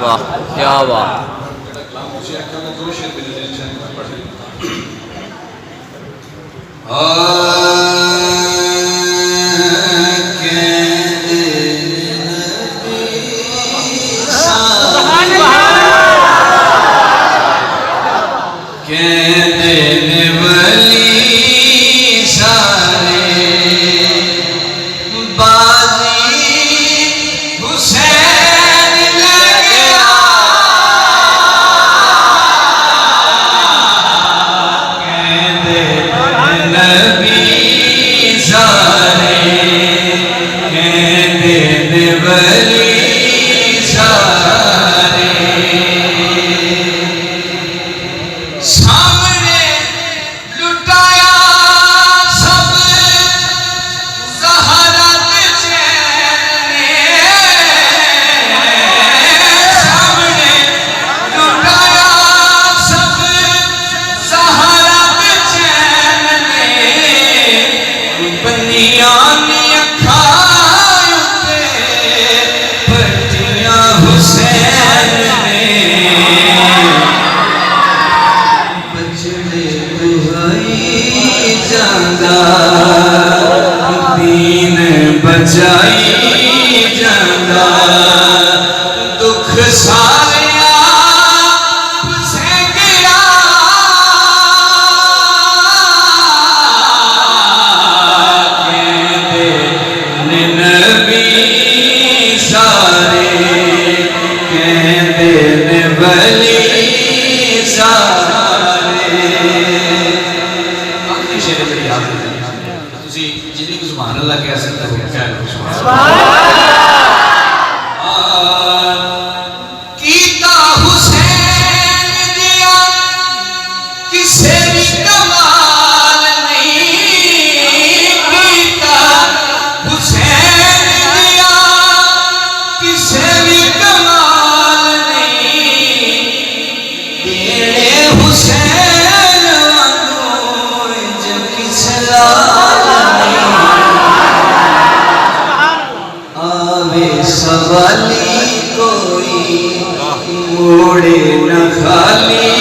वाह क्या बात। बचाई जाता दुख सारे आप से गिरा कहते नबी सारे कहते वली सारे। आखिरी शेर मेरी याद है जिन्हें कुछ सुभान अल्लाह कह सकते हो क्या कीता हुसैन दिया किसे भी कमाल नहीं कीता हुसैन दिया किसे भी कमाल नहीं तेरे हुसैन जब किसला सवाली कोई मोड़े न खाली